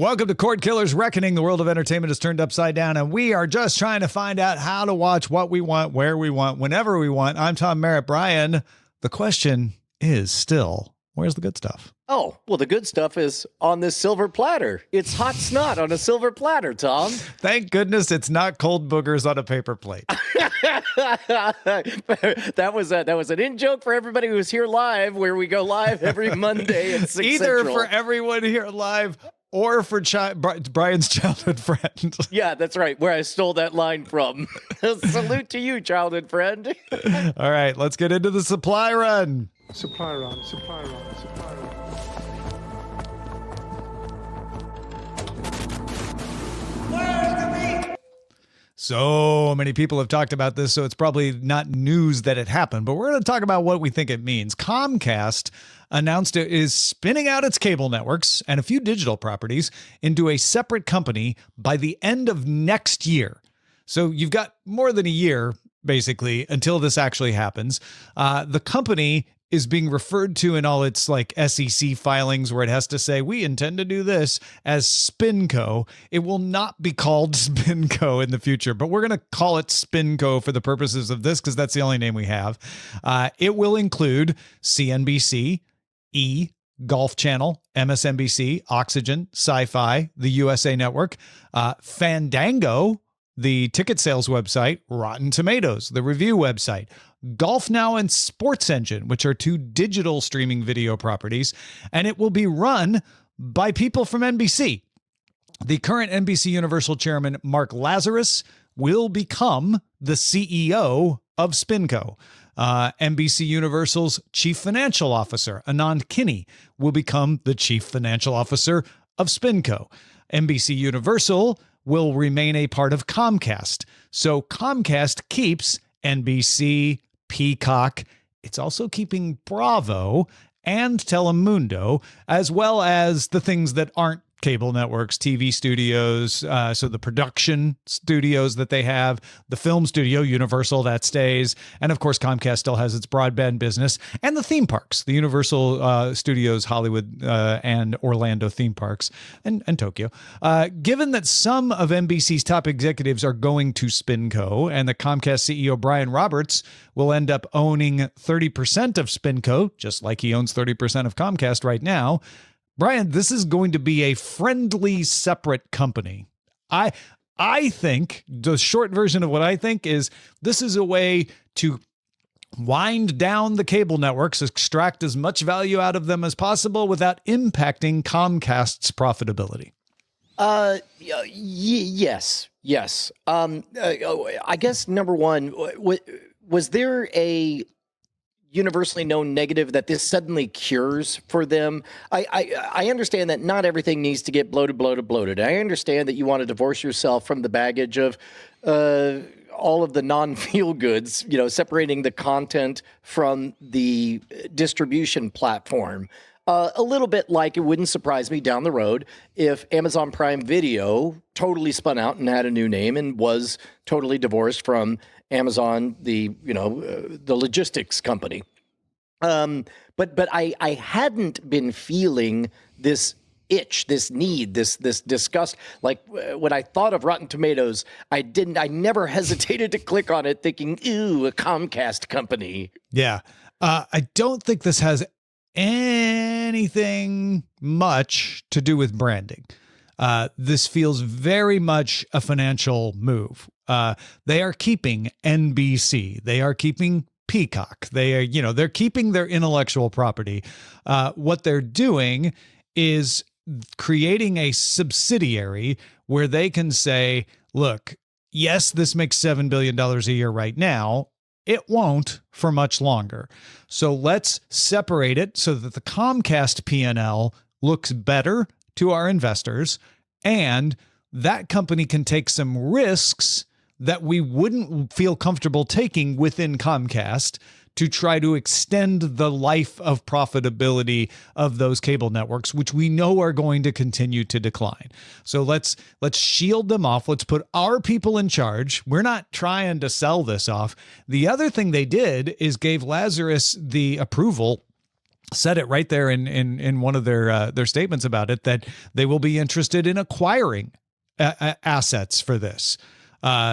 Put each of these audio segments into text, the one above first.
Welcome to Cordkillers Reckoning. The world of entertainment is turned upside down, and we are just trying to find out how to watch what we want, where we want, whenever we want. I'm Tom Merritt. Brian, the question is still, where's the good stuff? Oh, well, the good stuff is on this silver platter. It's hot snot on a silver platter, Tom. Thank goodness it's not cold boogers on a paper plate. That was an in-joke for everybody who's here live, where we go live every Monday at 6 Either Central. for everyone here live or for Brian's childhood friend. Yeah, that's right, where I stole that line from. Salute to you, childhood friend. All right, let's get into the supply run. Supply run, supply run, supply run. So many people have talked about this, so it's probably not news that it happened, but we're going to talk about what we think it means. Comcast announced it is spinning out its cable networks and a few digital properties into a separate company by the end of next year. So you've got more than a year, basically, until this actually happens. The company is being referred to in all its like SEC filings where it has to say, we intend to do this, as SpinCo. It will not be called SpinCo in the future, but we're going to call it SpinCo for the purposes of this because that's the only name we have. It will include CNBC, Golf Channel, MSNBC, Oxygen, Sci-Fi, the USA Network, Fandango, the ticket sales website, Rotten Tomatoes, the review website, Golf Now, and Sports Engine, which are two digital streaming video properties, and it will be run by people from NBC. The current NBC Universal chairman, Mark Lazarus, will become the CEO of SpinCo. NBC Universal's chief financial officer, Anand Kinney, will become the chief financial officer of SpinCo. NBC Universal will remain a part of Comcast. So Comcast keeps NBC, Peacock. It's also keeping Bravo and Telemundo, as well as the things that aren't cable networks, TV studios, so the production studios that they have, the film studio, Universal, that stays, and of course Comcast still has its broadband business, and the theme parks, the Universal Studios Hollywood and Orlando theme parks, and Tokyo. Given that some of NBC's top executives are going to SpinCo, and the Comcast CEO Brian Roberts will end up owning 30% of SpinCo, just like he owns 30% of Comcast right now, Brian, this is going to be a friendly, separate company. I think the short version of what I think is this is a way to wind down the cable networks, extract as much value out of them as possible without impacting Comcast's profitability. Yes. I guess number one, was there a universally known negative that this suddenly cures for them? I understand that not everything needs to get bloated. I understand that you want to divorce yourself from the baggage of all of the non-feel goods, separating the content from the distribution platform. A little bit like it wouldn't surprise me down the road if Amazon Prime Video totally spun out and had a new name and was totally divorced from Amazon, the logistics company. But I hadn't been feeling this itch, this need, this disgust. Like when I thought of Rotten Tomatoes, I never hesitated to click on it thinking, ooh, a Comcast company. Yeah. I don't think this has anything much to do with branding. This feels very much a financial move. They are keeping NBC. They are keeping Peacock. They are, they're keeping their intellectual property. What they're doing is creating a subsidiary where they can say, look, yes, this makes $7 billion a year right now. It won't for much longer. So let's separate it so that the Comcast P&L looks better to our investors, and that company can take some risks that we wouldn't feel comfortable taking within Comcast to try to extend the life of profitability of those cable networks, which we know are going to continue to decline. So let's shield them off. Let's put our people in charge. We're not trying to sell this off. The other thing they did is gave Lazarus the approval said it right there in one of their statements about it, that they will be interested in acquiring assets for this.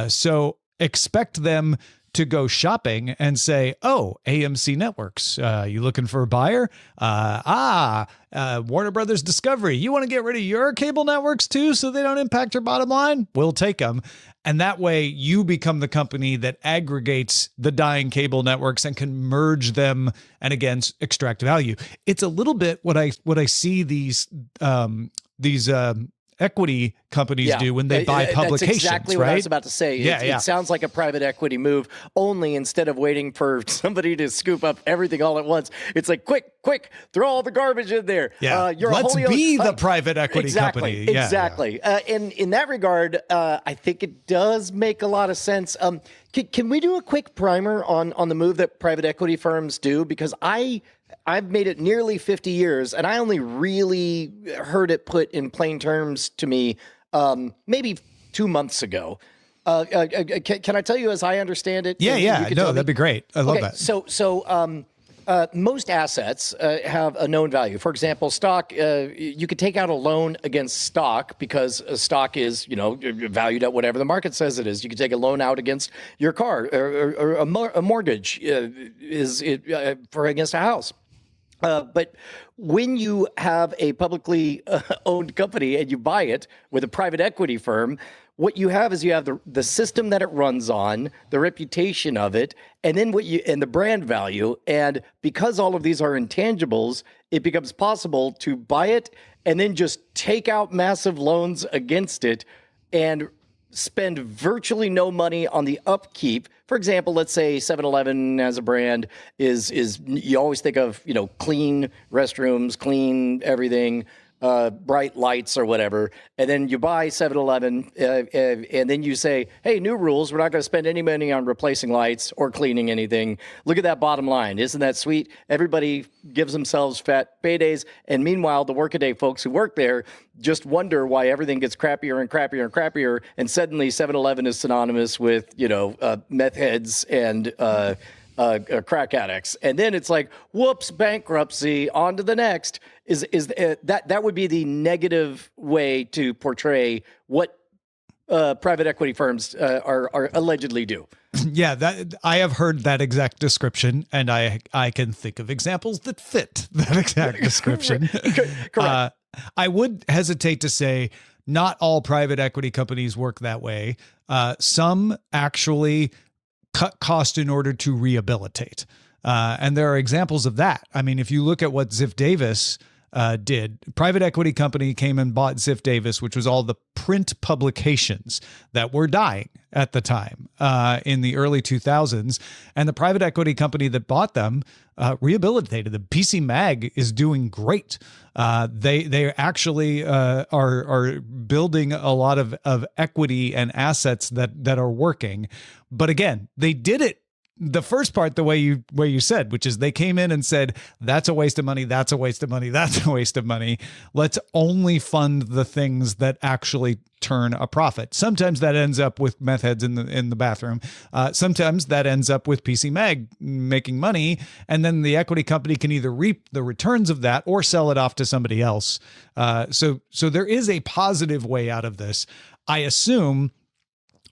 So expect them to go shopping and say, oh, AMC Networks, you looking for a buyer? Warner Brothers Discovery, you want to get rid of your cable networks too so they don't impact your bottom line? We'll take them. And that way you become the company that aggregates the dying cable networks and can merge them and again extract value. It's a little bit what I see these equity companies do when they buy publications. That's exactly what I was about to say. It sounds like a private equity move, only instead of waiting for somebody to scoop up everything all at once, it's like, quick, throw all the garbage in there. Let's be the private equity company. Exactly. And in that regard, I think it does make a lot of sense. Can we do a quick primer on the move that private equity firms do? Because I've made it nearly 50 years, and I only really heard it put in plain terms to me maybe 2 months ago. Can I tell you as I understand it? Yeah. No, that'd be great. I love that. So most assets have a known value. For example, stock, you could take out a loan against stock because a stock is, valued at whatever the market says it is. You could take a loan out against your car, or a mortgage for against a house. But when you have a publicly owned company and you buy it with a private equity firm, what you have is you have the system that it runs on, the reputation of it, and then and the brand value. And because all of these are intangibles, it becomes possible to buy it and then just take out massive loans against it and spend virtually no money on the upkeep. For example, let's say 7-Eleven as a brand is you always think of, clean restrooms, clean everything, bright lights or whatever. And then you buy 7-Eleven and then you say, hey, new rules. We're not going to spend any money on replacing lights or cleaning anything. Look at that bottom line. Isn't that sweet? Everybody gives themselves fat paydays. And meanwhile, the workaday folks who work there just wonder why everything gets crappier and crappier and crappier. And suddenly 7-Eleven is synonymous with, meth heads and crack addicts. And then it's like, whoops, bankruptcy, on to the next. That would be the negative way to portray what private equity firms are allegedly do. Yeah, that I have heard that exact description, and I can think of examples that fit that exact description. Correct. I would hesitate to say not all private equity companies work that way. Some actually cut cost in order to rehabilitate. And there are examples of that. I mean, if you look at what Ziff Davis did, private equity company came and bought Ziff Davis, which was all the print publications that were dying at the time in the early 2000s. And the private equity company that bought them rehabilitated them. PC Mag is doing great. They actually are building a lot of equity and assets that are working. But again, they did it. The first part, the way you said, which is they came in and said, that's a waste of money. That's a waste of money. That's a waste of money. Let's only fund the things that actually turn a profit. Sometimes that ends up with meth heads in the bathroom. Sometimes that ends up with PC Mag making money. And then the equity company can either reap the returns of that or sell it off to somebody else. So there is a positive way out of this. I assume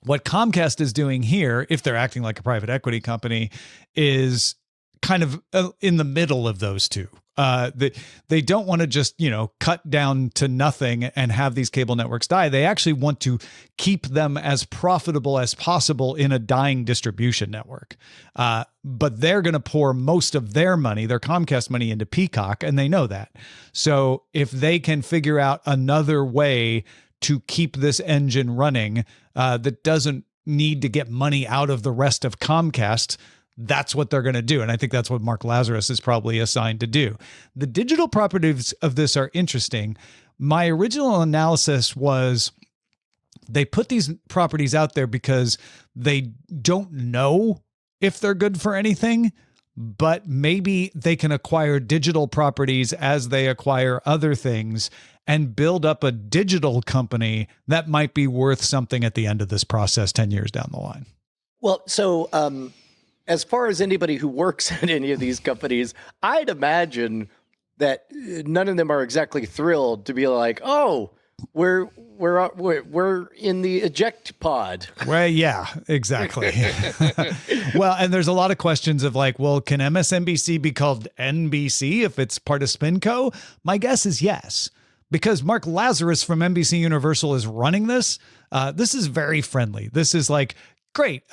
what Comcast is doing here, if they're acting like a private equity company, is kind of in the middle of those two. They don't want to just, cut down to nothing and have these cable networks die. They actually want to keep them as profitable as possible in a dying distribution network. But they're going to pour most of their money, their Comcast money, into Peacock, and they know that. So if they can figure out another way to keep this engine running that doesn't need to get money out of the rest of Comcast, that's what they're going to do. And I think that's what Mark Lazarus is probably assigned to do. The digital properties of this are interesting. My original analysis was they put these properties out there because they don't know if they're good for anything, but maybe they can acquire digital properties as they acquire other things and build up a digital company that might be worth something at the end of this process 10 years down the line. Well, so as far as anybody who works at any of these companies, I'd imagine that none of them are exactly thrilled to be like, oh, we're in the eject pod. Well, yeah, exactly. Well, and there's a lot of questions of like, well, can MSNBC be called NBC if it's part of SpinCo? My guess is yes, because Mark Lazarus from NBC Universal is running this. This is very friendly. This is like, great.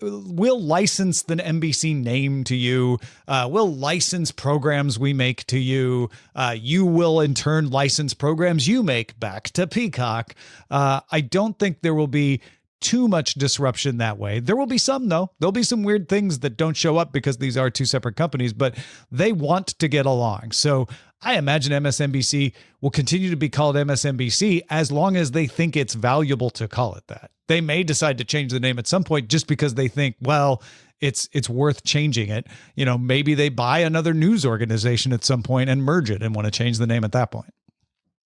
We'll license the NBC name to you. We'll license programs we make to you. You will in turn license programs you make back to Peacock. I don't think there will be too much disruption that way. There will be some, though. There'll be some weird things that don't show up because these are two separate companies, but they want to get along. So I imagine MSNBC will continue to be called MSNBC as long as they think it's valuable to call it that. They may decide to change the name at some point just because they think, well, it's worth changing it. You know, maybe they buy another news organization at some point and merge it and want to change the name at that point.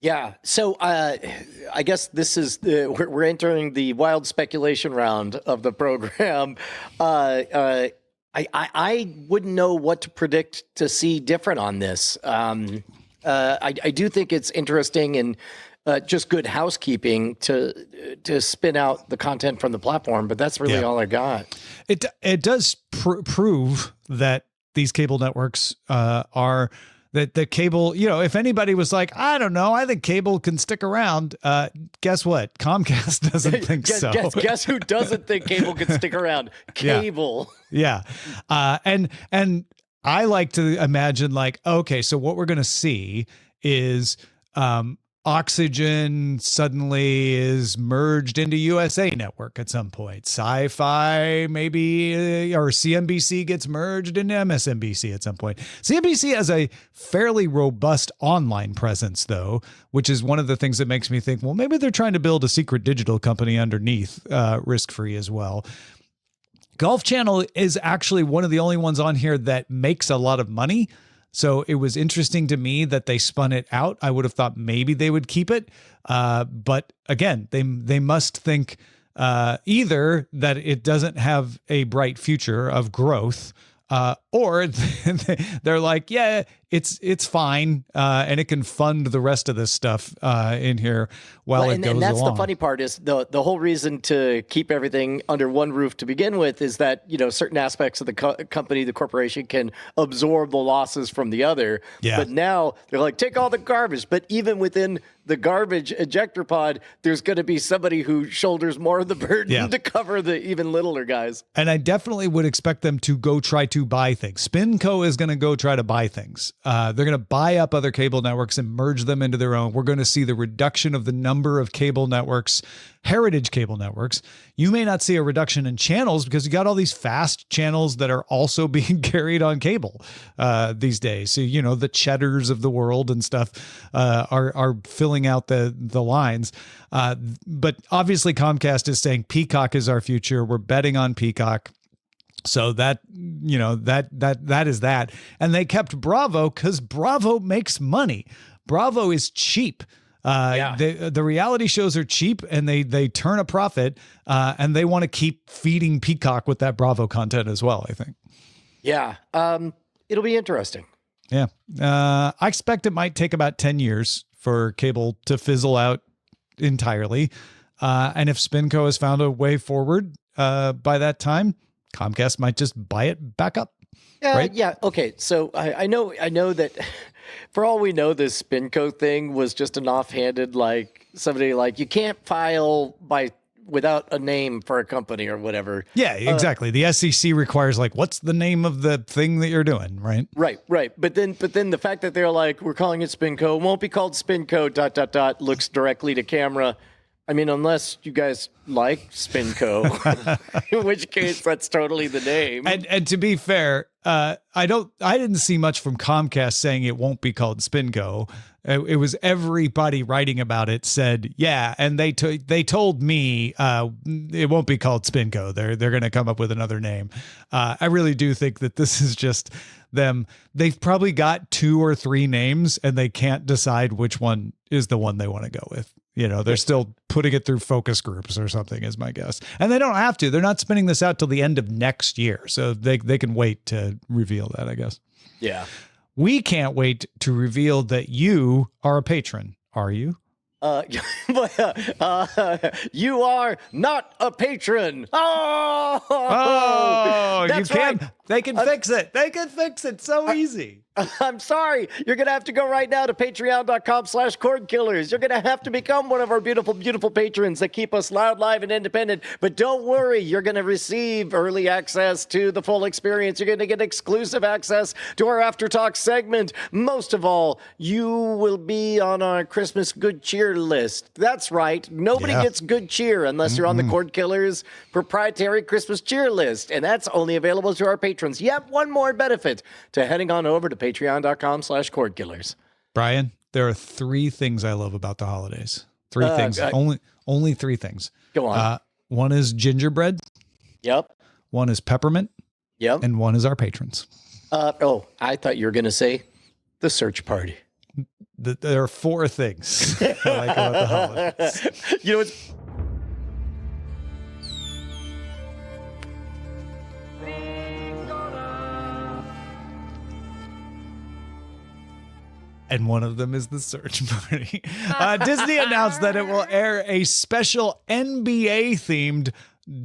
Yeah. So I guess this is we're entering the wild speculation round of the program. I wouldn't know what to predict to see different on this. I do think it's interesting and just good housekeeping to spin out the content from the platform, but that's really all I got. It does prove that these cable networks are. That the cable, you know, if anybody was like, I don't know, I think cable can stick around. Guess what? Comcast doesn't think so. Guess who doesn't think cable can stick around? Cable. Yeah. And I like to imagine like, okay, so what we're going to see is Oxygen suddenly is merged into USA Network at some point. Sci-Fi maybe, or CNBC gets merged into MSNBC at some point. CNBC has a fairly robust online presence, though, which is one of the things that makes me think, well, maybe they're trying to build a secret digital company underneath, risk-free as well. Golf Channel is actually one of the only ones on here that makes a lot of money. So it was interesting to me that they spun it out. I would have thought maybe they would keep it. But again, they must think either that it doesn't have a bright future of growth, or they're like, yeah, it's fine, and it can fund the rest of this stuff in here while it goes along. And that's the funny part is the whole reason to keep everything under one roof to begin with is that, you know, certain aspects of the company, the corporation can absorb the losses from the other. Yeah. But now they're like, take all the garbage. But even within the garbage ejector pod, there's going to be somebody who shoulders more of the burden to cover the even littler guys. And I definitely would expect them to go try to buy things. SpinCo is going to go try to buy things. They're going to buy up other cable networks and merge them into their own. We're going to see the reduction of the number of cable networks, heritage cable networks. You may not see a reduction in channels because you got all these fast channels that are also being carried on cable these days. So, you know, the Cheddars of the world and stuff are filling out the lines. But obviously Comcast is saying Peacock is our future. We're betting on Peacock. So that, you know, that is that. And they kept Bravo because Bravo makes money. Bravo is cheap. The reality shows are cheap and they turn a profit, and they want to keep feeding Peacock with that Bravo content as well, I think. Yeah. It'll be interesting. Yeah. I expect it might take about 10 years for cable to fizzle out entirely. And if SpinCo has found a way forward by that time, Comcast might just buy it back up. Right? Yeah. Okay. So I know that for all we know, this SpinCo thing was just an offhanded, like somebody like, you can't file without a name for a company or whatever. Yeah, exactly. The SEC requires like, what's the name of the thing that you're doing? Right. Right. But then the fact that they're like, we're calling it SpinCo, it won't be called SpinCo ... looks directly to camera. I mean, unless you guys like SpinCo, in which case that's totally the name. And to be fair, I didn't see much from Comcast saying it won't be called SpinCo. It was everybody writing about it said, yeah, and they told me it won't be called SpinCo. They're going to come up with another name. I really do think that this is just them. They've probably got 2 or 3 names and they can't decide which one is the one they want to go with. You know, they're still putting it through focus groups or something is my guess. And they don't have to. They're not spinning this out till the end of next year. So they can wait to reveal that, I guess. Yeah. We can't wait to reveal that you are a patron. Are you? You are not a patron. Oh, that's you can. right. They can fix it. They can fix it so easy. I'm sorry. You're going to have to go right now to patreon.com/Cordkillers. You're going to have to become one of our beautiful, beautiful patrons that keep us loud, live, and independent. But don't worry. You're going to receive early access to the full experience. You're going to get exclusive access to our After Talk segment. Most of all, you will be on our Christmas good cheer list. That's right. Nobody gets good cheer unless you're on the Cordkillers proprietary Christmas cheer list. And that's only available to our patrons. Yep, one more benefit to heading on over to patreon.com/Cordkillers. Brian, there are 3 things I love about the holidays. 3 things. Only 3 things. Go on. One is gingerbread. Yep. One is peppermint. Yep. And one is our patrons. I thought you were going to say the search party. There are 4 things I like about the holidays. You know, it's and one of them is the search party. Disney announced that it will air a special NBA-themed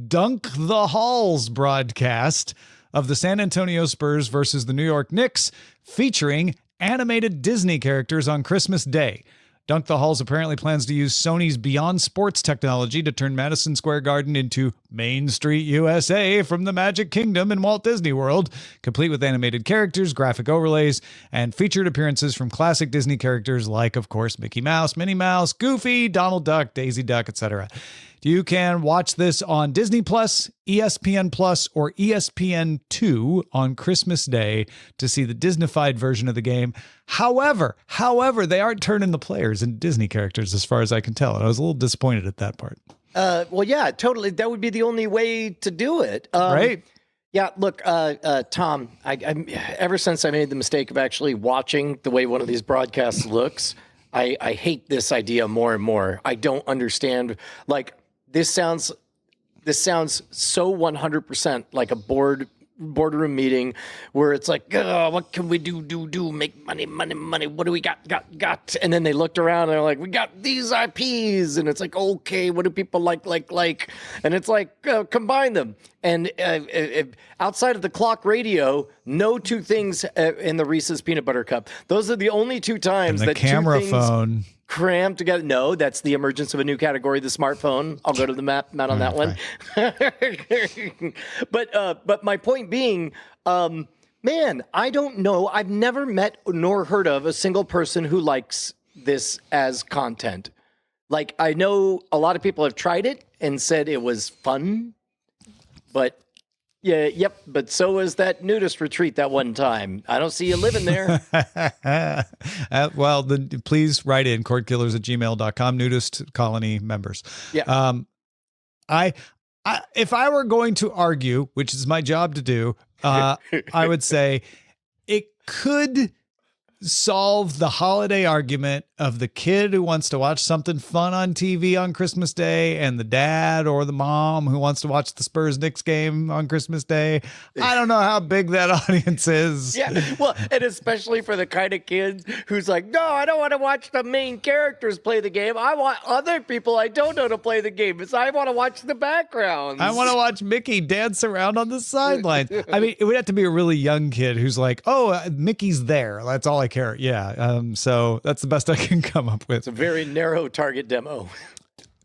Dunk the Halls broadcast of the San Antonio Spurs versus the New York Knicks, featuring animated Disney characters on Christmas Day. Dunk the Halls apparently plans to use Sony's Beyond Sports technology to turn Madison Square Garden into Main Street USA from the Magic Kingdom in Walt Disney World, complete with animated characters, graphic overlays, and featured appearances from classic Disney characters like, of course, Mickey Mouse, Minnie Mouse, Goofy, Donald Duck, Daisy Duck, etc. You can watch this on Disney Plus, ESPN Plus, or ESPN2 on Christmas Day to see the Disneyfied version of the game. However, they aren't turning the players into Disney characters as far as I can tell. And I was a little disappointed at that part. well, yeah, totally. That would be the only way to do it. Right? Yeah, look, Tom, I ever since I made the mistake of actually watching the way one of these broadcasts looks, I hate this idea more and more. I don't understand. Like, this sounds so 100% like a boardroom meeting where it's like, oh, what can we do, make money. What do we got? And then they looked around and they're like, we got these IPs. And it's like, okay, what do people like? And it's like, combine them. And outside of the clock radio, no 2 things in the Reese's Peanut Butter Cup. Those are the only 2 times And the that camera 2 things phone. crammed together. No, that's the emergence of a new category, the smartphone. I'll go to the map, not on that one. But my point being, man, I don't know. I've never met nor heard of a single person who likes this as content. Like, I know a lot of people have tried it and said it was fun, but but so was that nudist retreat that one time. I don't see you living there. Well, then please write in cordkillers@gmail.com, nudist colony members. Yeah. If I were going to argue, which is my job to do, I would say it could solve the holiday argument of the kid who wants to watch something fun on TV on Christmas Day and the dad or the mom who wants to watch the Spurs-Knicks game on Christmas Day. I don't know how big that audience is. Yeah, well, and especially for the kind of kids who's like, no, I don't want to watch the main characters play the game. I want other people I don't know to play the game. So I want to watch the backgrounds. I want to watch Mickey dance around on the sidelines. I mean, it would have to be a really young kid who's like, oh, Mickey's there. That's all I care. Yeah. So that's the best I can come up with. It's a very narrow target demo.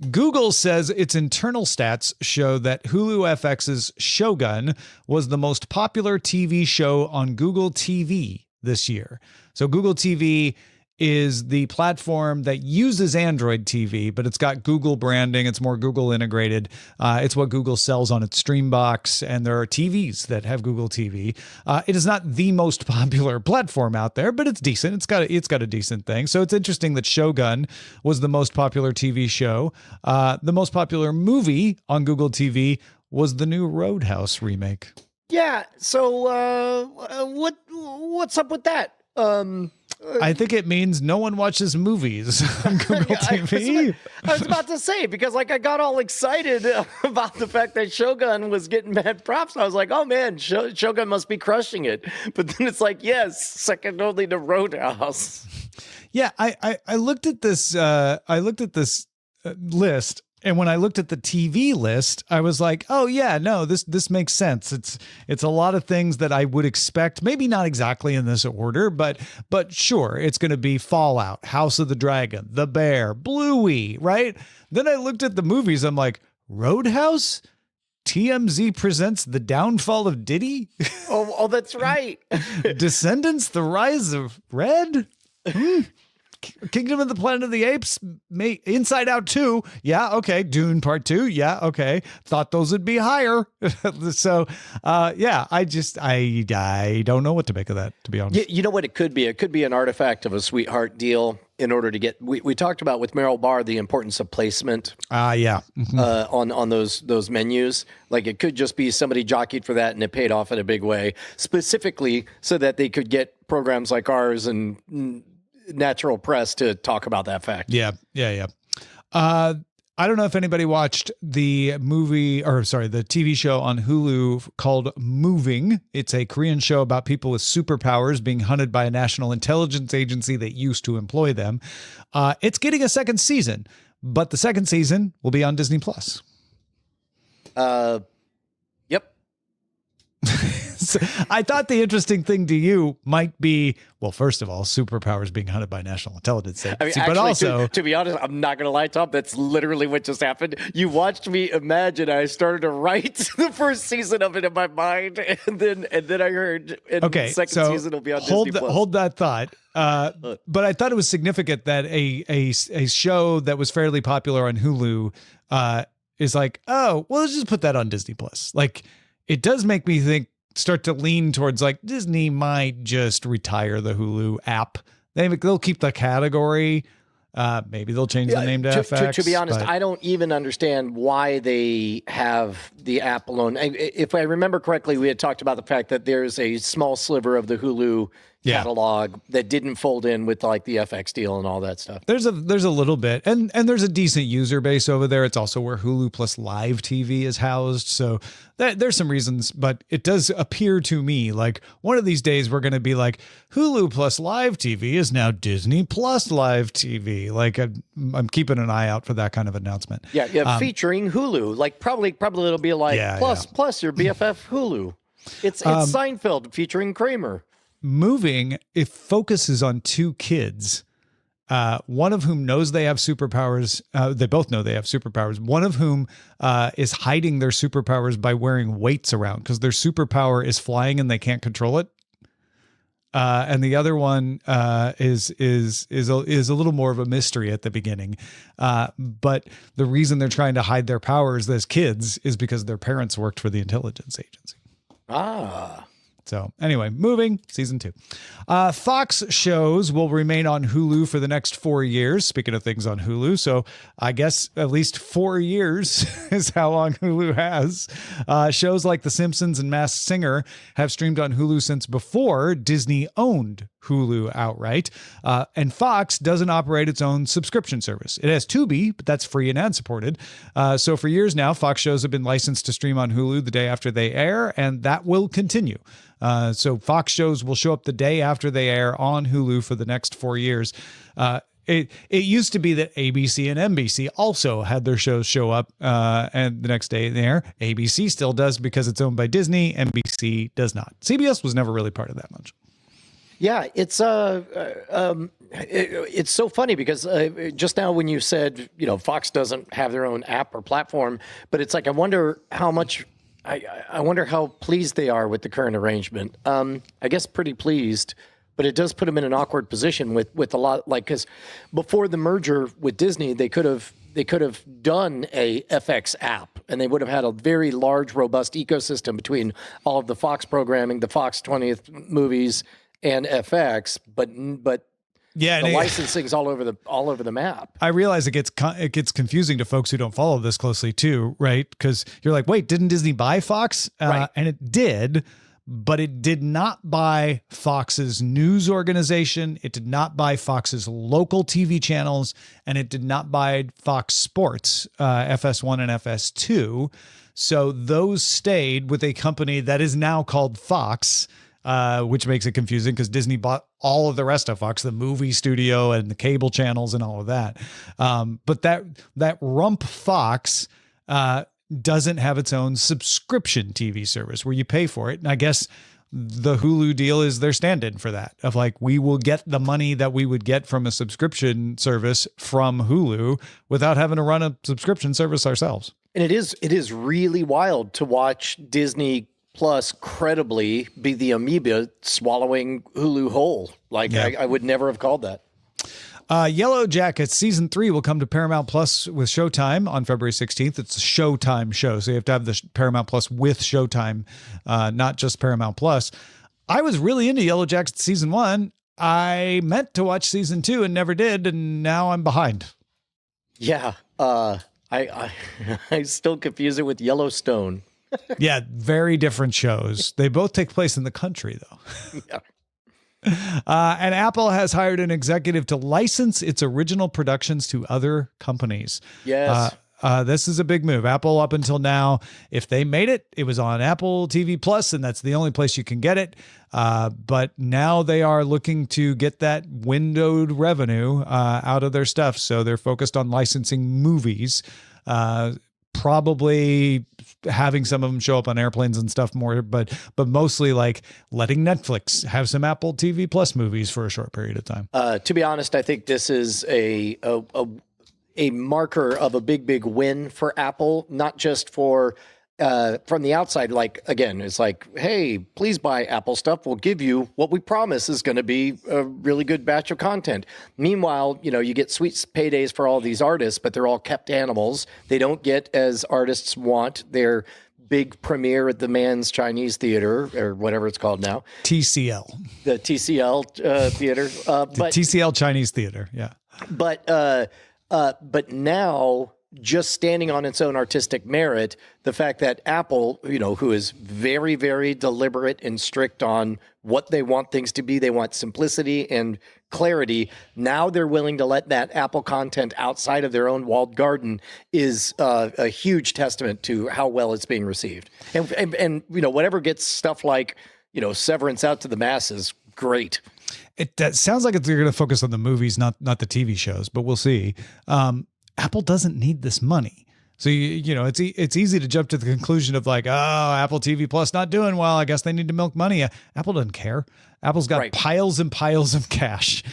Google says its internal stats show that Hulu FX's Shogun was the most popular TV show on Google TV this year. So Google TV is the platform that uses Android TV, but it's got Google branding. It's more Google integrated. It's what Google sells on its Streambox, and there are TVs that have Google TV. It is not the most popular platform out there, but it's decent. It's got a decent thing. So it's interesting that Shogun was the most popular TV show. The most popular movie on Google TV was the new Roadhouse remake. Yeah. So what's up with that? I think it means no one watches movies on Google TV. I was about to say, because like I got all excited about the fact that Shogun was getting mad props. I was like, oh man, Shogun must be crushing it. But then it's like, yes, second only to Roadhouse. Yeah, I looked at this. List, and when I looked at the TV list, I was like, oh yeah, no, this makes sense. It's a lot of things that I would expect, maybe not exactly in this order, but sure, it's going to be Fallout, House of the Dragon, The Bear, Bluey, right? Then I looked at the movies. I'm like, Roadhouse. TMZ presents The Downfall of Diddy. Oh, that's right. Descendants, The Rise of Red. Kingdom of the Planet of the Apes, Inside Out 2. Yeah, okay. Dune Part 2. Yeah, okay. Thought those would be higher. So, yeah, I don't know what to make of that, to be honest. You know what it could be? It could be an artifact of a sweetheart deal in order to get, we talked about with Meryl Barr, the importance of placement. Yeah. Mm-hmm. On those menus. Like it could just be somebody jockeyed for that and it paid off in a big way, specifically so that they could get programs like ours and natural press to talk about that fact. Yeah. I don't know if anybody watched the TV show on Hulu called Moving. It's a Korean show about people with superpowers being hunted by a national intelligence agency that used to employ them. It's getting a second season, but the second season will be on Disney Plus. Yep. So I thought the interesting thing to you might be, well, first of all, superpowers being hunted by national intelligence agency, I mean, actually, but also, to be honest, I'm not going to lie, Tom. That's literally what just happened. You watched me imagine. I started to write the first season of it in my mind, and then I heard, the second season will be on Disney Plus. Hold that thought. But I thought it was significant that a show that was fairly popular on Hulu is like, oh, well, let's just put that on Disney Plus. Like, it does make me start to lean towards like Disney might just retire the Hulu app. They'll keep the category. Maybe they'll change the name to FX. To be honest, I don't even understand why they have the app alone. If I remember correctly, we had talked about the fact that there's a small sliver of the Hulu catalog that didn't fold in with like the FX deal and all that stuff. There's a little bit, and there's a decent user base over there. It's also where Hulu plus live TV is housed. So there's some reasons, but it does appear to me like one of these days we're going to be like Hulu plus live TV is now Disney plus live TV. Like I'm keeping an eye out for that kind of announcement. Yeah, featuring Hulu. Like probably it'll be like plus your BFF Hulu. It's Seinfeld featuring Kramer. Moving, it focuses on two kids, one of whom knows they have superpowers. They both know they have superpowers. One of whom is hiding their superpowers by wearing weights around because their superpower is flying and they can't control it. And the other one is a little more of a mystery at the beginning. But the reason they're trying to hide their powers as kids is because their parents worked for the intelligence agency. So anyway, Moving, season 2. Fox shows will remain on Hulu for the next 4 years. Speaking of things on Hulu, so I guess at least 4 years is how long Hulu has. Shows like The Simpsons and Masked Singer have streamed on Hulu since before Disney owned Hulu outright. And Fox doesn't operate its own subscription service. It has Tubi, but that's free and ad-supported. So for years now, Fox shows have been licensed to stream on Hulu the day after they air, and that will continue. So Fox shows will show up the day after they air on Hulu for the next 4 years. It used to be that ABC and NBC also had their shows show up and the next day they air. ABC still does because it's owned by Disney. NBC does not. CBS was never really part of that much. Yeah, it's so funny because just now when you said, Fox doesn't have their own app or platform, but it's like I wonder how much. I wonder how pleased they are with the current arrangement. I guess pretty pleased, but it does put them in an awkward position with a lot, like, because before the merger with Disney, they could have done a FX app, and they would have had a very large, robust ecosystem between all of the Fox programming, the Fox 20th movies, and FX. But yeah, the licensing's all over the map. I realize it gets confusing to folks who don't follow this closely too, right? Because you're like, wait, didn't Disney buy Fox? Right. And it did, but it did not buy Fox's news organization. It did not buy Fox's local TV channels, and it did not buy Fox Sports, FS1 and FS2. So those stayed with a company that is now called Fox, which makes it confusing because Disney bought all of the rest of Fox, the movie studio and the cable channels and all of that. But that rump Fox doesn't have its own subscription TV service where you pay for it. And I guess the Hulu deal is their stand-in for that, of like, we will get the money that we would get from a subscription service from Hulu without having to run a subscription service ourselves. And it is really wild to watch Disney Plus credibly be the amoeba swallowing Hulu whole. Like, yeah. I would never have called that. Yellow Jackets season 3 will come to Paramount Plus with Showtime on February 16th. It's a Showtime show, so you have to have the Paramount Plus with Showtime, not just Paramount Plus. I was really into Yellow Jackets season 1. I meant to watch season 2 and never did, and now I'm behind. Yeah, I still confuse it with Yellowstone. Yeah, very different shows. They both take place in the country, though. Yeah. And Apple has hired an executive to license its original productions to other companies. Yes. This is a big move. Apple, up until now, if they made it, it was on Apple TV Plus, and that's the only place you can get it. But now they are looking to get that windowed revenue out of their stuff. So they're focused on licensing movies, probably having some of them show up on airplanes and stuff more, but mostly like letting Netflix have some Apple TV Plus movies for a short period of time. To be honest, I think this is a marker of a big win for Apple, not just for from the outside. Like, again, it's like, hey, please buy Apple stuff. We'll give you what we promise is going to be a really good batch of content. Meanwhile, you get sweet paydays for all these artists, but they're all kept animals. They don't get, as artists want, their big premiere at the Man's Chinese Theater, or whatever it's called now. TCL. The TCL theater. But TCL Chinese Theater, yeah. But now, just standing on its own artistic merit, the fact that Apple, who is very, very deliberate and strict on what they want things to be, they want simplicity and clarity. Now they're willing to let that Apple content outside of their own walled garden is a huge testament to how well it's being received. And whatever gets stuff like, Severance out to the masses, great. That sounds like they're going to focus on the movies, not the TV shows, but we'll see. Apple doesn't need this money. So, it's easy to jump to the conclusion of like, oh, Apple TV Plus not doing well. I guess they need to milk money. Apple doesn't care. Apple's got piles and piles of cash.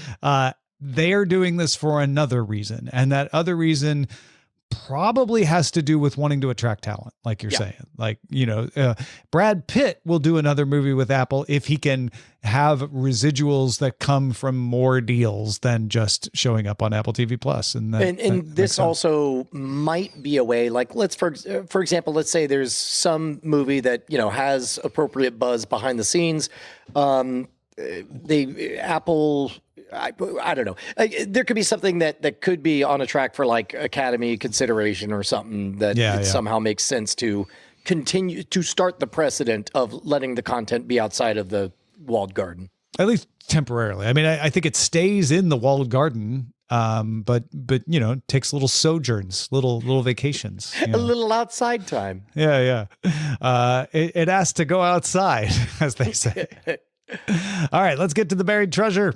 They are doing this for another reason. And that other reason probably has to do with wanting to attract talent, like you're saying. Like, Brad Pitt will do another movie with Apple if he can have residuals that come from more deals than just showing up on Apple TV Plus. And this also might be a way, like, for example, let's say there's some movie that, has appropriate buzz behind the scenes. Apple, I don't know. There could be something that could be on a track for like Academy consideration or something that somehow makes sense to continue to start the precedent of letting the content be outside of the walled garden. At least temporarily. I mean, I think it stays in the walled garden, but takes little sojourns, little vacations. A little outside time. Yeah. It has to go outside, as they say. All right, let's get to the buried treasure.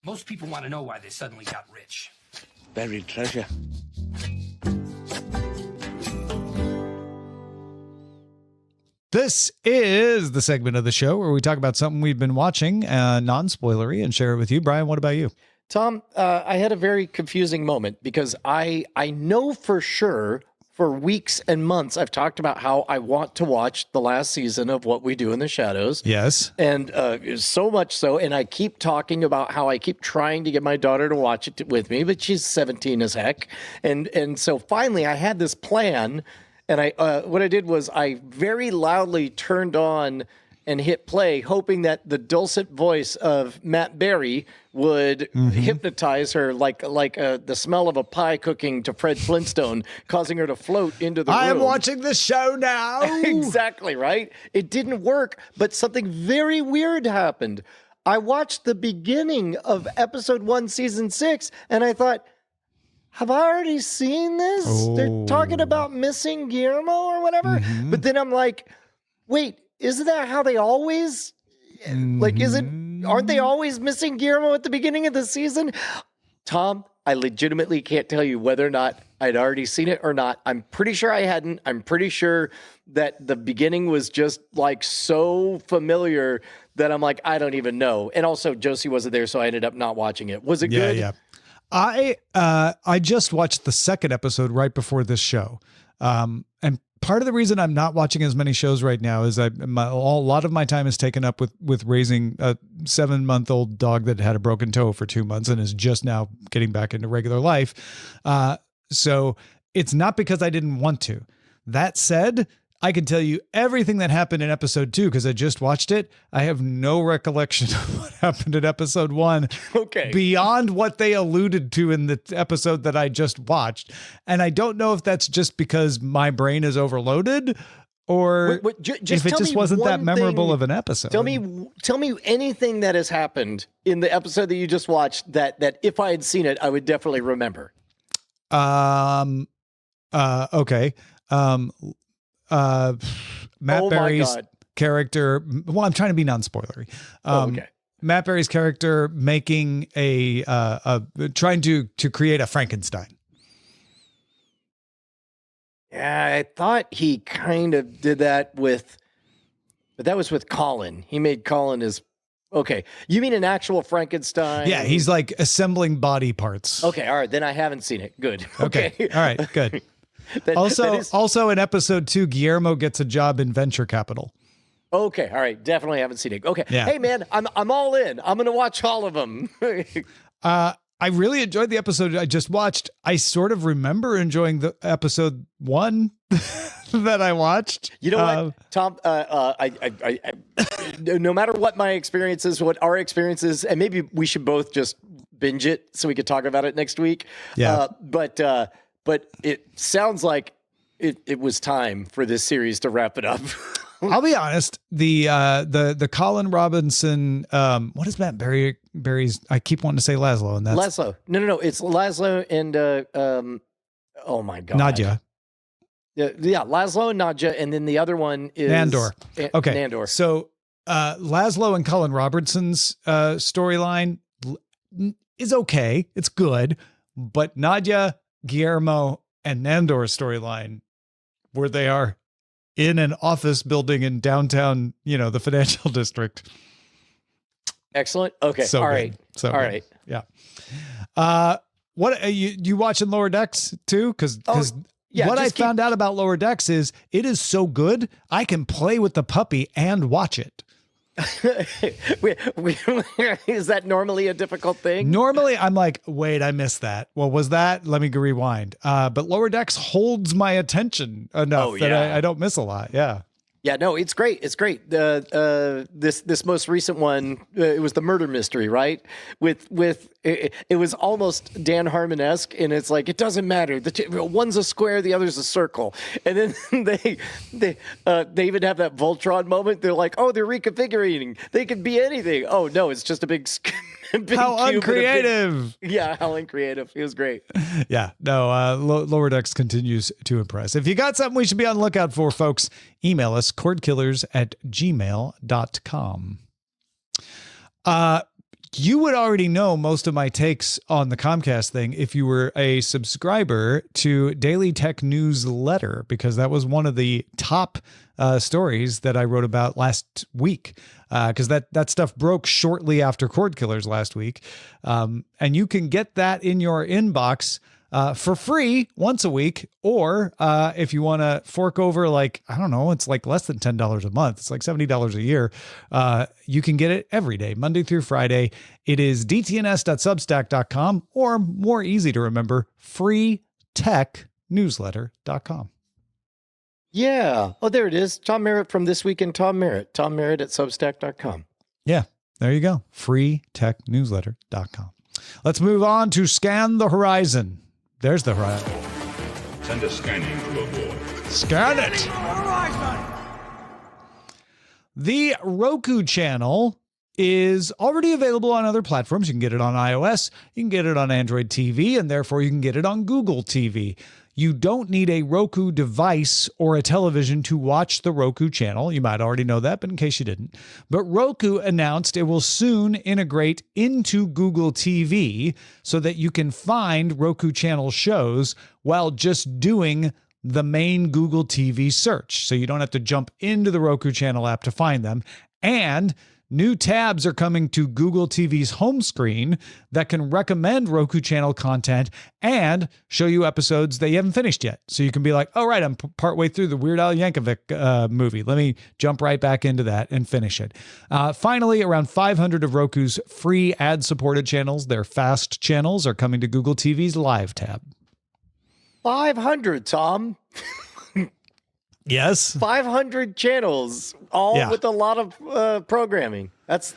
Most people want to know why they suddenly got rich. Buried treasure. This is the segment of the show where we talk about something we've been watching, non-spoilery, and share it with you. Brian, what about you? Tom, I had a very confusing moment because I know for sure for weeks and months I've talked about how I want to watch the last season of What We Do in the Shadows. Yes. And so much so, and I keep talking about how I keep trying to get my daughter to watch it with me, but she's 17 as heck. And so finally I had this plan, and what I did was I very loudly turned on and hit play, hoping that the dulcet voice of Matt Berry would hypnotize her like the smell of a pie cooking to Fred Flintstone, causing her to float into the room. I am watching the show now. Exactly, right? It didn't work, but something very weird happened. I watched the beginning of episode 1, season 6, and I thought, have I already seen this? They're talking about missing Guillermo or whatever. But then I'm like, wait, isn't that how they always aren't they always missing Guillermo at the beginning of the season? Tom, I legitimately can't tell you whether or not I'd already seen it or not. I'm pretty sure I hadn't. I'm pretty sure that the beginning was just like so familiar that I'm like, I don't even know. And also Josie wasn't there, so I ended up not watching it. Was it good? Yeah. I just watched the second episode right before this show. And part of the reason I'm not watching as many shows right now is a lot of my time is taken up with raising a 7-month-old dog that had a broken toe for 2 months and is just now getting back into regular life. So it's not because I didn't want to. That said, I can tell you everything that happened in episode 2 because I just watched it. I have no recollection of what happened in episode 1. Okay. Beyond what they alluded to in the episode that I just watched. And I don't know if that's just because my brain is overloaded or if it just wasn't that memorable of an episode. Tell me anything that has happened in the episode that you just watched that if I had seen it, I would definitely remember. Okay. Matt Berry's character. Well, I'm trying to be non-spoilery. Okay. Matt Berry's character making trying to create a Frankenstein. Yeah, I thought he kind of did that but that was with Colin. He made Colin his. Okay, you mean an actual Frankenstein? Yeah, he's like assembling body parts. Okay, all right. Then I haven't seen it. Good. Okay. All right. Good. Also in episode 2, Guillermo gets a job in venture capital. Okay. All right. Definitely haven't seen it. Okay. Yeah. Hey man, I'm all in. I'm going to watch all of them. I really enjoyed the episode I just watched. I sort of remember enjoying the episode 1 that I watched. You know what, Tom, no matter what my experiences, what our experiences, and maybe we should both just binge it so we could talk about it next week. Yeah. But it sounds like it was time for this series to wrap it up. I'll be honest. The Colin Robinson, what is Matt Berry's? I keep wanting to say Laszlo, and that's Laszlo. No. It's Laszlo and oh my God, Nadia. Yeah, Laszlo and Nadia, and then the other one is Nandor. Okay, Nandor. So Laszlo and Colin Robertson's storyline is okay. It's good, but Nadia, Guillermo, and Nandor's storyline, where they are in an office building in downtown, the financial district. Excellent. Okay. So all good. right. So all good. right. Yeah. What are you watching Lower Decks too? Because what I found out about Lower Decks is it is so good I can play with the puppy and watch it. Is that normally a difficult thing? Normally I'm like, wait, I missed that. What was that? Let me rewind. But Lower Decks holds my attention enough that I don't miss a lot. Yeah. Yeah, no, it's great. It's great. This most recent one, it was the murder mystery, right? It was almost Dan Harmon-esque, and it's like, it doesn't matter. One's a square, the other's a circle, and then they even have that Voltron moment. They're like, oh, they're reconfiguring. They could be anything. Oh no, it's just a big. How uncreative. How uncreative. It was great. Yeah, no, Lower Decks continues to impress. If you got something we should be on the lookout for, folks, email us, cordkillers@gmail.com. You would already know most of my takes on the Comcast thing if you were a subscriber to Daily Tech Newsletter, because that was one of the top stories that I wrote about last week, because that stuff broke shortly after Cordkillers last week. And you can get that in your inbox for free once a week, or if you want to fork over, like, I don't know, it's like less than $10 a month. It's like $70 a year. You can get it every day, Monday through Friday. It is dtns.substack.com, or more easy to remember, freetechnewsletter.com. Yeah. Oh, there it is. Tom Merritt from This Week in Tom Merritt. Tom Merritt at Substack.com. Yeah, there you go. freetechnewsletter.com. Let's move on to Scan the Horizon. There's the horizon. Send a scanning to avoid. Scan it. The Roku channel is already available on other platforms. You can get it on iOS, you can get it on Android TV, and therefore you can get it on Google TV. You don't need a Roku device or a television to watch the Roku channel. You might already know that, but in case you didn't. But Roku announced it will soon integrate into Google TV so that you can find Roku channel shows while just doing the main Google TV search. So you don't have to jump into the Roku channel app to find them. And new tabs are coming to Google TV's home screen that can recommend Roku channel content and show you episodes that you haven't finished yet. So you can be like, oh, right, I'm partway through the Weird Al Yankovic movie. Let me jump right back into that and finish it. Finally, around 500 of Roku's free ad-supported channels, their FAST channels, are coming to Google TV's Live tab. 500, Tom. Yes. 500 channels, all with a lot of programming. That's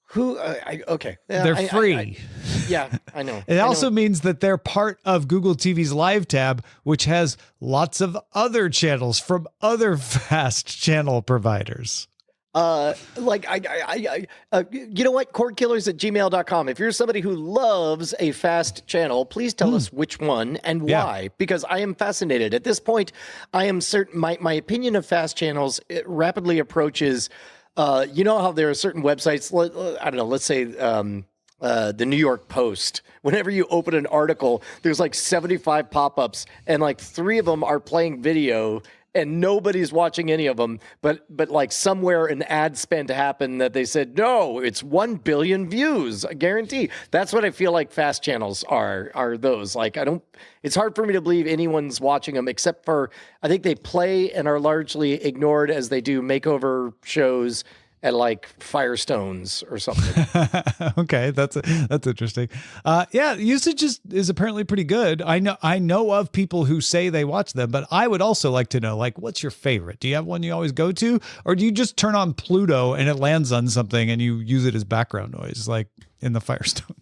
who? Okay, They're free. I know. It also means that they're part of Google TV's Live tab, which has lots of other channels from other FAST channel providers. You know what? Cordkillers@gmail.com. If you're somebody who loves a fast channel, please tell us which one and why, because I am fascinated. At this point, I am certain my opinion of fast channels rapidly approaches, you know how there are certain websites, I don't know, let's say, the New York Post. Whenever you open an article, there's like 75 pop-ups and like 3 of them are playing video and nobody's watching any of them, but like somewhere an ad spend happened that they said, no, it's 1 billion views, I guarantee. That's what I feel like fast channels are those. Like, it's hard for me to believe anyone's watching them except for, I think they play and are largely ignored as they do makeover shows at like Firestones or something. Okay, that's interesting. Usage is apparently pretty good. I know of people who say they watch them, but I would also like to know, like, what's your favorite? Do you have one you always go to, or do you just turn on Pluto and it lands on something and you use it as background noise, like in the Firestone?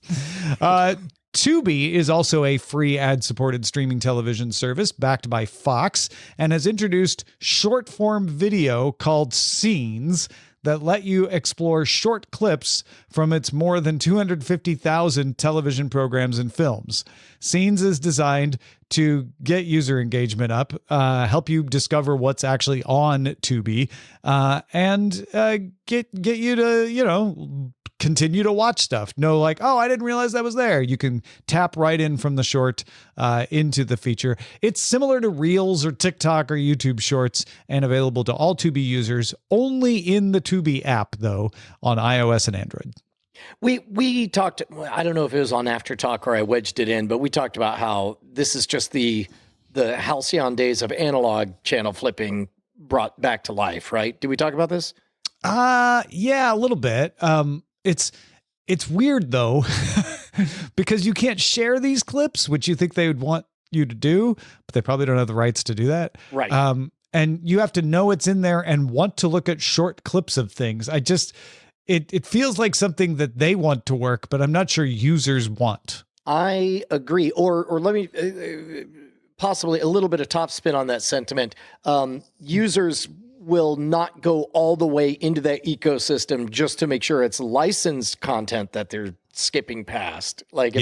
Tubi is also a free ad-supported streaming television service backed by Fox and has introduced short-form video called Scenes that let you explore short clips from its more than 250,000 television programs and films. Scenes is designed to get user engagement up, help you discover what's actually on Tubi, and get you to, continue to watch stuff. No, like, oh, I didn't realize that was there. You can tap right in from the short into the feature. It's similar to Reels or TikTok or YouTube Shorts and available to all Tubi users, only in the Tubi app, though, on iOS and Android. We talked, I don't know if it was on After Talk or I wedged it in, but we talked about how this is just the halcyon days of analog channel flipping brought back to life, right? Did we talk about this? Yeah, a little bit. It's weird though, because you can't share these clips, which you think they would want you to do, but they probably don't have the rights to do that. Right. And you have to know it's in there and want to look at short clips of things. It feels like something that they want to work, but I'm not sure users want. I agree. Or let me possibly a little bit of top spin on that sentiment. Users will not go all the way into that ecosystem just to make sure it's licensed content that they're skipping past. Like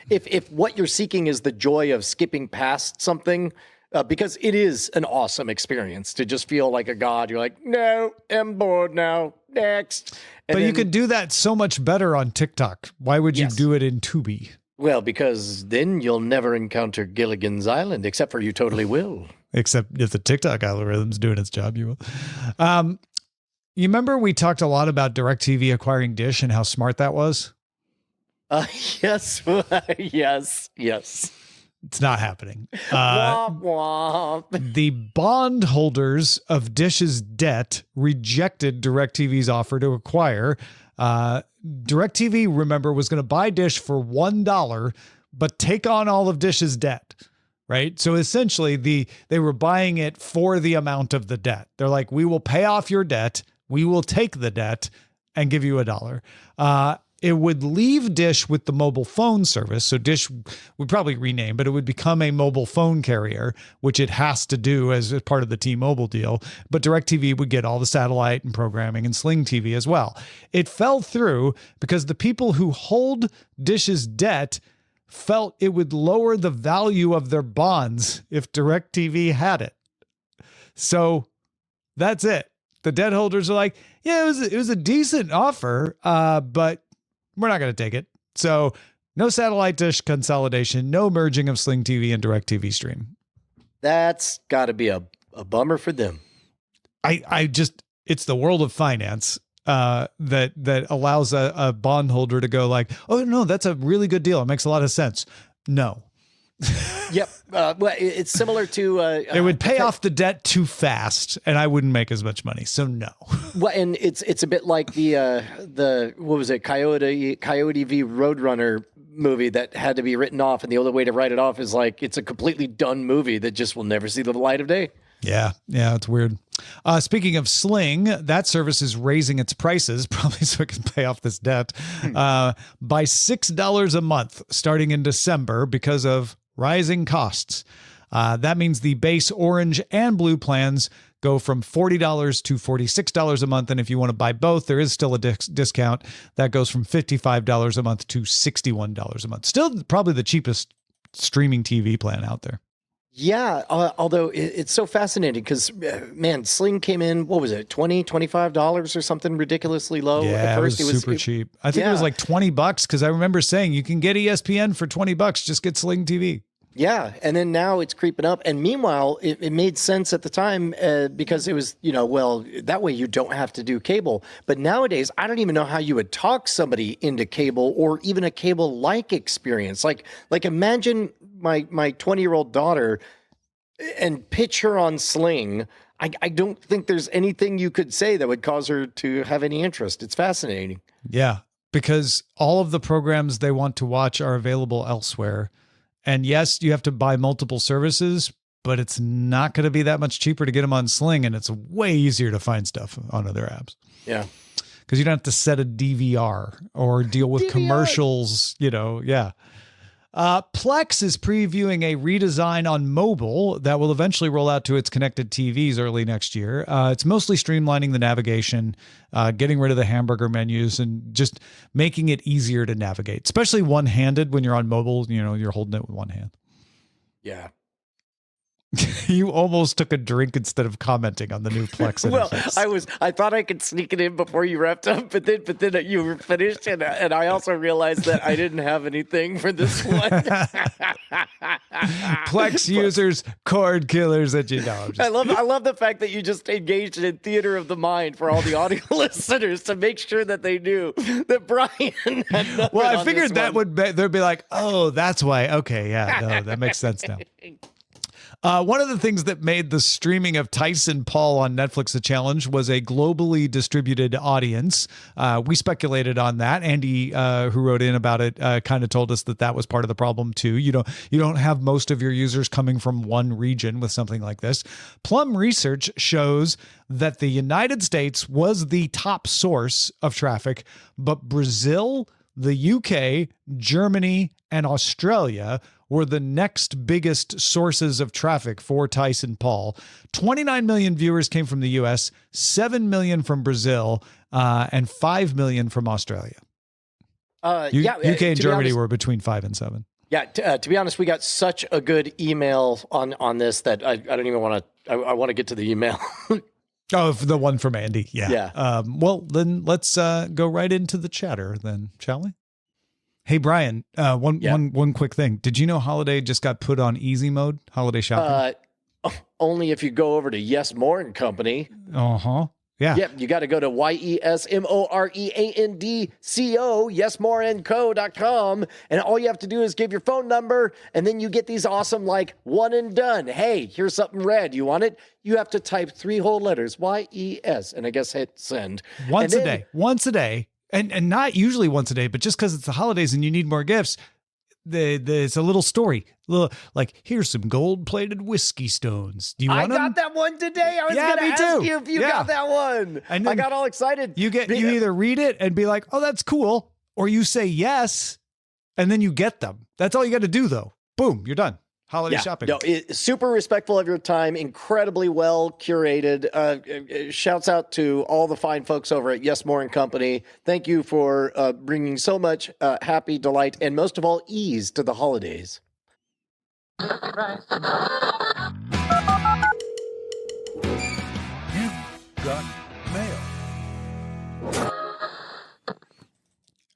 if what you're seeking is the joy of skipping past something, because it is an awesome experience to just feel like a god. You're like, no, I'm bored now. Next. And but you could do that so much better on TikTok. Why would you do it in Tubi? Well, because then you'll never encounter Gilligan's Island, except for you totally will. Except if the TikTok algorithm's doing its job, you will. You remember we talked a lot about DirecTV acquiring Dish and how smart that was? Yes. Yes. It's not happening. Womp womp. The bondholders of Dish's debt rejected DirecTV's offer to acquire. DirecTV, remember, was going to buy Dish for $1, but take on all of Dish's debt. right? So essentially they were buying it for the amount of the debt. They're like, we will pay off your debt. We will take the debt and give you $1. It would leave Dish with the mobile phone service. So Dish would probably rename, but it would become a mobile phone carrier, which it has to do as part of the T-Mobile deal. But DirecTV would get all the satellite and programming and Sling TV as well. It fell through because the people who hold Dish's debt felt it would lower the value of their bonds if DirecTV had it. So that's it. The debt holders are like, yeah, it was a decent offer, but we're not going to take it. So no satellite dish consolidation, no merging of Sling TV and DirecTV Stream. That's got to be a bummer for them. It's the world of finance that allows a bondholder to go like, oh no, that's a really good deal. It makes a lot of sense. No. Yep. Well, it's similar to it would pay off the debt too fast, and I wouldn't make as much money. So no. Well, and it's a bit like the what was it, Coyote v. Roadrunner movie that had to be written off, and the only way to write it off is like it's a completely done movie that just will never see the light of day. Yeah, it's weird. Speaking of Sling, that service is raising its prices, probably so it can pay off this debt, by $6 a month starting in December because of rising costs. That means the base orange and blue plans go from $40 to $46 a month. And if you want to buy both, there is still a discount that goes from $55 a month to $61 a month. Still probably the cheapest streaming TV plan out there. Yeah, although it's so fascinating because, man, Sling came in, what was it, $20, $25 or something ridiculously low? Yeah, at first, it was super cheap. I think it was like $20 because I remember saying you can get ESPN for $20, just get Sling TV. Yeah, and then now it's creeping up. And meanwhile, it made sense at the time because it was, well, that way you don't have to do cable. But nowadays, I don't even know how you would talk somebody into cable or even a cable-like experience. Like imagine my 20-year-old daughter and pitch her on Sling. I don't think there's anything you could say that would cause her to have any interest. It's fascinating. Yeah, because all of the programs they want to watch are available elsewhere. And yes, you have to buy multiple services, but it's not going to be that much cheaper to get them on Sling, and it's way easier to find stuff on other apps. Yeah. Because you don't have to set a DVR or deal with commercials, yeah. Plex is previewing a redesign on mobile that will eventually roll out to its connected TVs early next year. It's mostly streamlining the navigation, getting rid of the hamburger menus, and just making it easier to navigate, especially one-handed when you're on mobile. You're holding it with one hand. Yeah. You almost took a drink instead of commenting on the new Plex interface. Well, I thought I could sneak it in before you wrapped up, but then you were finished, and I also realized that I didn't have anything for this one. Plex users, Cordkillers at I love the fact that you just engaged in theater of the mind for all the audio listeners to make sure that they knew that Brian had nothing. Well, I figured that they'd be like, oh, that's why. Okay, yeah, no, that makes sense now. One of the things that made the streaming of Tyson Paul on Netflix a challenge was a globally distributed audience. We speculated on that. Andy, who wrote in about it, kind of told us that was part of the problem too. You don't have most of your users coming from one region with something like this. Plum Research shows that the United States was the top source of traffic, but Brazil, the UK, Germany, and Australia were the next biggest sources of traffic for Tyson Paul. 29 million viewers came from the US, 7 million from Brazil, and 5 million from Australia. UK and Germany were between 5 and 7. Yeah, to be honest, we got such a good email on this that I don't even want to. I want to get to the email. Oh, the one from Andy. Yeah. Yeah. Well, then let's go right into the chatter then, shall we? Hey, Brian, one quick thing. Did you know Holiday just got put on easy mode, holiday shopping? Only if you go over to Yes More and Company. Uh-huh. Yeah. Yep, you got to go to YESMOREANDCO, yesmoreandco.com, and all you have to do is give your phone number, and then you get these awesome, one and done. Hey, here's something red. You want it? You have to type 3 whole letters, YES, and I guess hit send. Once a day. And not usually once a day, but just because it's the holidays and you need more gifts, it's a little story, like here's some gold-plated whiskey stones. Do you want them? I got that one today. I was going to ask you if you got that one. And I got all excited. You either read it and be like, oh, that's cool, or you say yes, and then you get them. That's all you got to do, though. Boom, you're done. Holiday shopping. No, super respectful of your time, incredibly well curated. Shouts out to all the fine folks over at Yes More and Company. Thank you for bringing so much happy delight and most of all ease to the holidays. You got mail.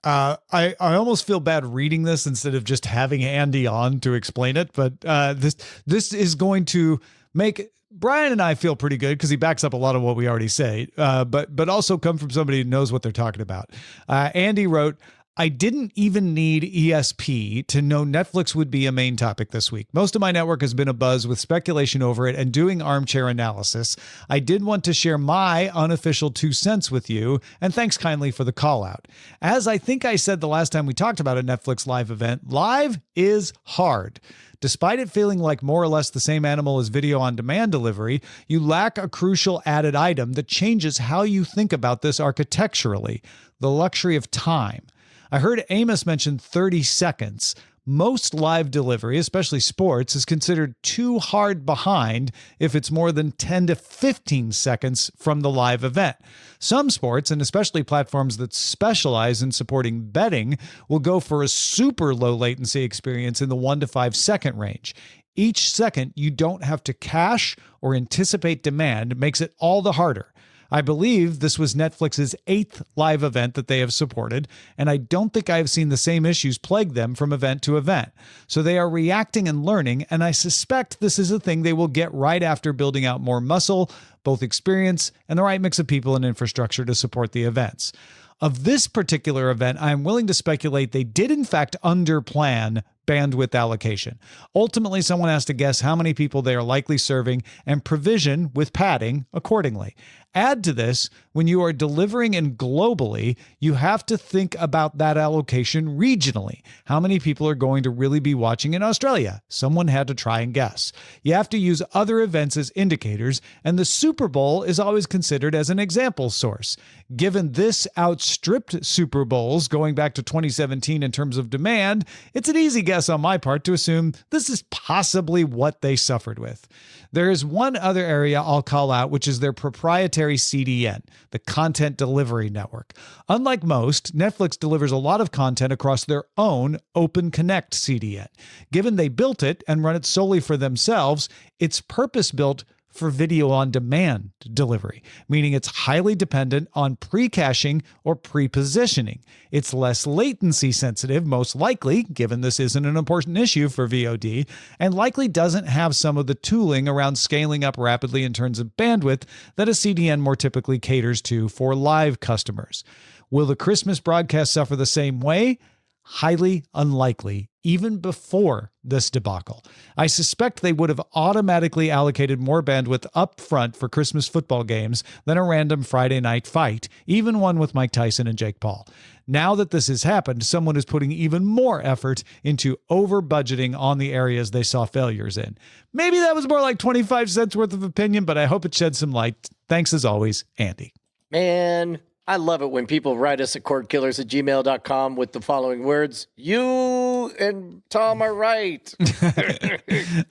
I almost feel bad reading this instead of just having Andy on to explain it, but this is going to make Brian and I feel pretty good because he backs up a lot of what we already say, but also come from somebody who knows what they're talking about. Andy wrote, I didn't even need ESP to know Netflix would be a main topic this week. Most of my network has been abuzz with speculation over it and doing armchair analysis. I did want to share my unofficial 2 cents with you, and thanks kindly for the call out. As I think I said the last time we talked about a Netflix live event, live is hard. Despite it feeling like more or less the same animal as video on demand delivery, you lack a crucial added item that changes how you think about this architecturally: the luxury of time. I heard Amos mention 30 seconds. Most live delivery, especially sports, is considered too hard behind if it's more than 10 to 15 seconds from the live event. Some sports, and especially platforms that specialize in supporting betting, will go for a super low latency experience in the 1 to 5 second range. Each second you don't have to cache or anticipate demand makes it all the harder. I believe this was Netflix's 8th live event that they have supported, and I don't think I have seen the same issues plague them from event to event. So they are reacting and learning, and I suspect this is a thing they will get right after building out more muscle, both experience and the right mix of people and infrastructure to support the events. Of this particular event, I am willing to speculate they did in fact underplan bandwidth allocation. Ultimately, someone has to guess how many people they are likely serving and provision with padding accordingly. Add to this, when you are delivering in globally, you have to think about that allocation regionally. How many people are going to really be watching in Australia? Someone had to try and guess. You have to use other events as indicators, and the Super Bowl is always considered as an example source. Given this outstripped Super Bowls going back to 2017 in terms of demand, it's an easy guess on my part to assume this is possibly what they suffered with. There is one other area I'll call out, which is their proprietary CDN, the Content Delivery Network. Unlike most, Netflix delivers a lot of content across their own Open Connect CDN. Given they built it and run it solely for themselves, it's purpose-built for video on demand delivery, meaning it's highly dependent on pre-caching or pre-positioning. It's less latency sensitive, most likely, given this isn't an important issue for VOD, and likely doesn't have some of the tooling around scaling up rapidly in terms of bandwidth that a CDN more typically caters to for live customers. Will the Christmas broadcast suffer the same way? Highly unlikely, even before this debacle. I suspect they would have automatically allocated more bandwidth up front for Christmas football games than a random Friday night fight, even one with Mike Tyson and Jake Paul. Now that this has happened, someone is putting even more effort into over-budgeting on the areas they saw failures in. Maybe that was more like 25 cents worth of opinion, but I hope it sheds some light. Thanks as always, Andy. Man, I love it when people write us at cordkillers@gmail.com with the following words: you and Tom are right.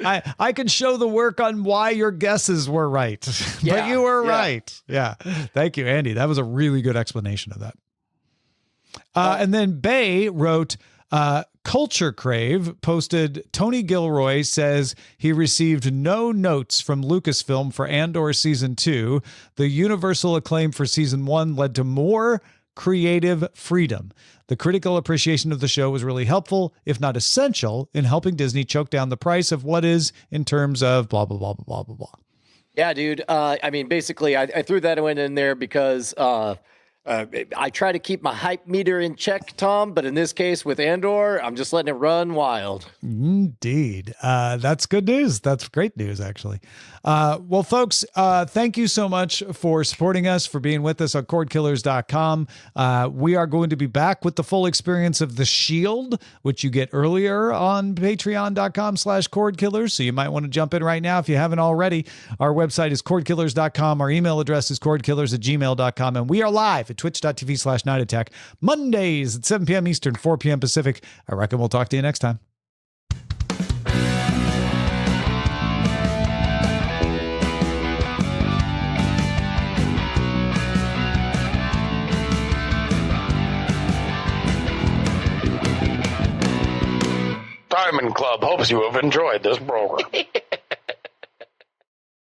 I can show the work on why your guesses were right, but you were right. Yeah. Thank you, Andy. That was a really good explanation of that. And then Bay wrote, Culture Crave posted, Tony Gilroy says he received no notes from Lucasfilm for Andor Season 2. The universal acclaim for Season 1 led to more creative freedom. The critical appreciation of the show was really helpful, if not essential, in helping Disney choke down the price of what is in terms of blah, blah, blah, blah, blah, blah. Yeah, dude. I mean, basically, I threw that one in there because I try to keep my hype meter in check, Tom, but in this case with Andor, I'm just letting it run wild. Indeed. That's good news. That's great news, actually. Well, folks, thank you so much for supporting us, for being with us on Cordkillers.com. We are going to be back with the full experience of The Shield, which you get earlier on patreon.com/Cordkillers. So you might want to jump in right now if you haven't already. Our website is Cordkillers.com. Our email address is cordkillers@gmail.com. And we are live at twitch.tv/Night Attack Mondays at 7 p.m. Eastern, 4 p.m. Pacific. I reckon we'll talk to you next time. Diamond Club hopes you have enjoyed this program.